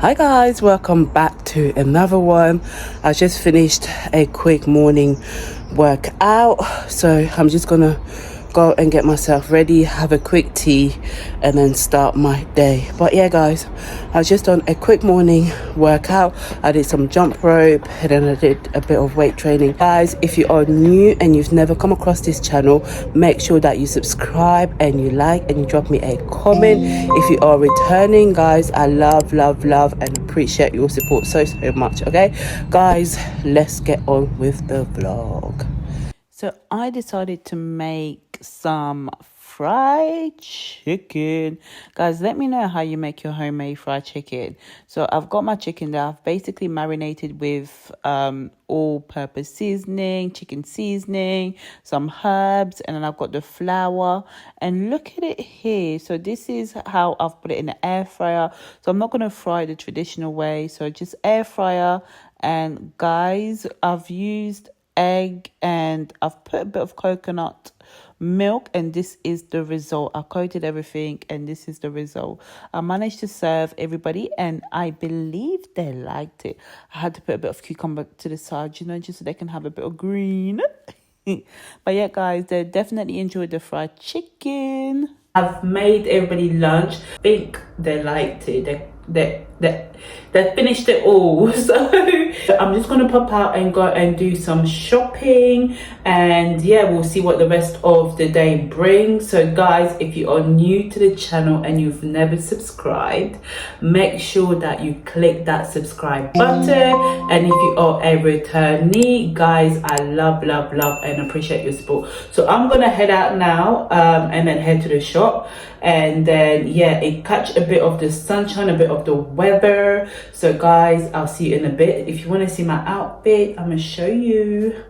Hi guys, welcome back to another one. I just finished a quick morning workout, so I'm just gonna go and get myself ready, have a quick tea, and then start my day. But yeah guys, I was just done a quick morning workout. I did some jump rope and then I did a bit of weight training. Guys, if you are new and you've never come across this channel, make sure that you subscribe and you like and you drop me a comment. If you are returning, guys, I love and appreciate your support so much. Okay guys, let's get on with the vlog. So I decided to make some fried chicken. Guys, let me know how you make your homemade fried chicken. So I've got my chicken that I've basically marinated with all-purpose seasoning, chicken seasoning, some herbs, and then I've got the flour. And look at it here. So this is how I've put it in the air fryer. So I'm not going to fry the traditional way. So just air fryer. And guys, I've used egg and I've put a bit of coconut milk, and this is the result. I coated everything and this is the result. I managed to serve everybody and I believe they liked it. I had to put a bit of cucumber to the side, you know, just so they can have a bit of green. But yeah guys, they definitely enjoyed the fried chicken. I've made everybody lunch. I think they liked it. They finished it all. So I'm just gonna pop out and go and do some shopping, and yeah, we'll see what the rest of the day brings. So guys, if you are new to the channel and you've never subscribed, make sure that you click that subscribe button. And if you are a returnee, guys, I love and appreciate your support. So I'm gonna head out now and then head to the shop, and then yeah, it catch a bit of the sunshine, a bit of the weather. So guys, I'll see you in a bit. If you want to see my outfit, I'm gonna show you.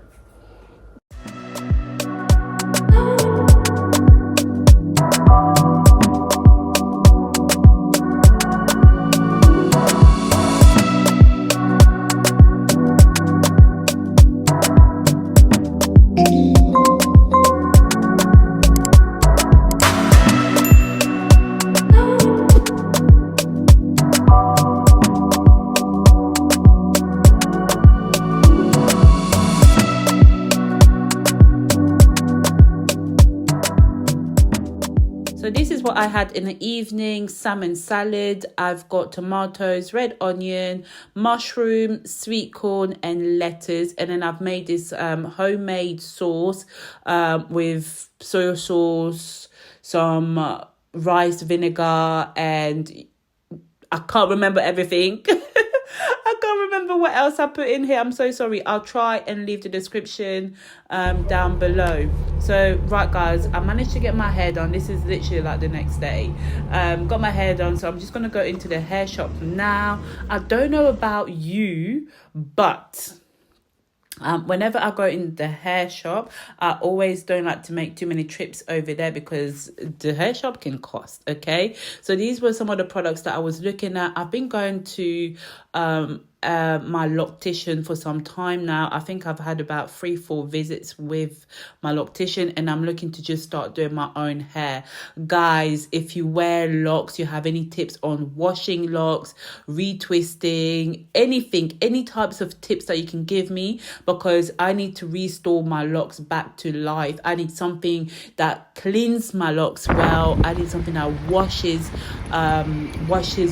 So this is what I had in the evening: salmon salad. I've got tomatoes, red onion, mushroom, sweet corn and lettuce. And then I've made this homemade sauce with soy sauce, some rice vinegar, and I can't remember everything. I can't remember what else I put in here. I'm so sorry. I'll try and leave the description down below. So right guys, I managed to get my hair done. This is literally like the next day. Got my hair done, so I'm just gonna go into the hair shop now. I don't know about you, but whenever I go in the hair shop, I always don't like to make too many trips over there because the hair shop can cost. Okay, so these were some of the products that I was looking at. I've been going to my loctician for some time now. I think I've had about 3-4 visits with my loctician, and I'm looking to just start doing my own hair. Guys, if you wear locks, you have any tips on washing locks, retwisting, anything, any types of tips that you can give me, because I need to restore my locks back to life. I need something that cleans my locks well. I need something that washes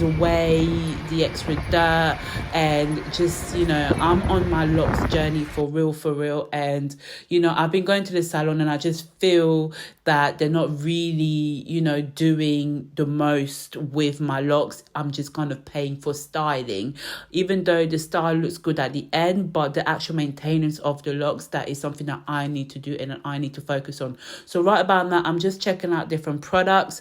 away the extra dirt, and just, you know, I'm on my locks journey for real. And you know, I've been going to the salon and I just feel that they're not really, you know, doing the most with my locks. I'm just kind of paying for styling, even though the style looks good at the end, but the actual maintenance of the locks, that is something that I need to do and I need to focus on. So right about now, I'm just checking out different products.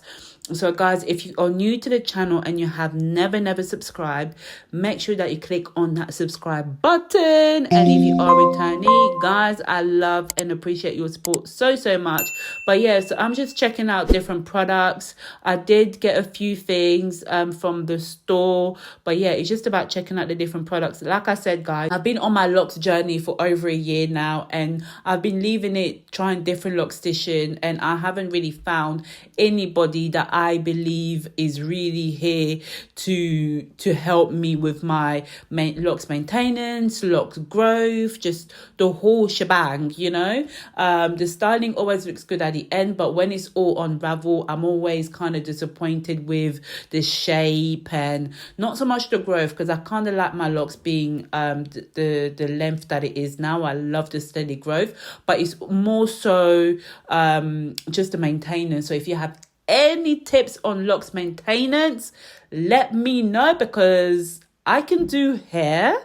So guys, if you are new to the channel and you have never subscribed, make sure that you click on that subscribe button. And if you are a returnee, guys, I love and appreciate your support so much. But yeah, so I'm just checking out different products. I did get a few things from the store, but yeah, it's just about checking out the different products. Like I said, guys, I've been on my locks journey for over a year now, and I've been leaving it trying different locticians, and I haven't really found anybody that I believe is really here to help me with my locks maintenance, locks growth, just the whole shebang, you know. The styling always looks good at the end, but when it's all unravel, I'm always kind of disappointed with the shape and not so much the growth, because I kind of like my locks being the length that it is now. I love the steady growth, but it's more so just the maintenance. So if you have any tips on locks maintenance, let me know, because I can do hair.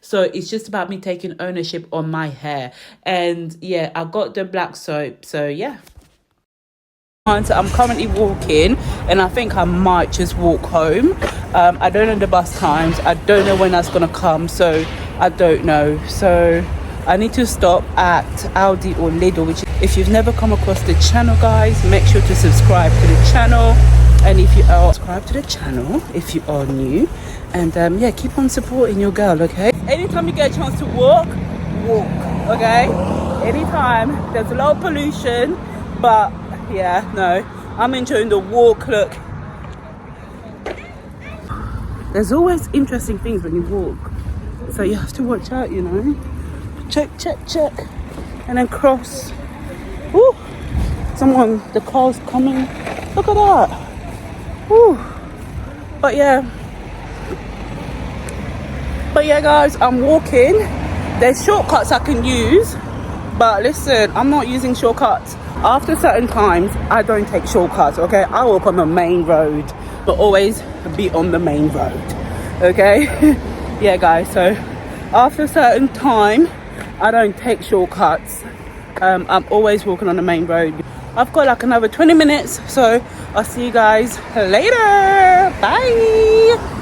So it's just about me taking ownership on my hair. And yeah, I got the black soap. So yeah. I'm currently walking, and I think I might just walk home. I don't know the bus times. I don't know when that's gonna come, so I don't know. So I need to stop at Aldi or Lidl, which, if you've never come across the channel, guys, make sure to subscribe to the channel. And if you are, subscribe to the channel if you are new. And yeah, keep on supporting your girl, okay? Anytime you get a chance to walk, okay? Anytime. There's a lot of pollution, but yeah, no, I'm enjoying the walk. Look, there's always interesting things when you walk, so you have to watch out, you know. Check, and then cross. Ooh, the car's coming. Look at that. Ooh. But yeah, guys, I'm walking. There's shortcuts I can use, but listen, I'm not using shortcuts. After certain times, I don't take shortcuts, okay? I walk on the main road, but always be on the main road, okay? Yeah, guys, so after a certain time, I don't take shortcuts. I'm always walking on the main road. I've got like another 20 minutes, so I'll see you guys later. Bye.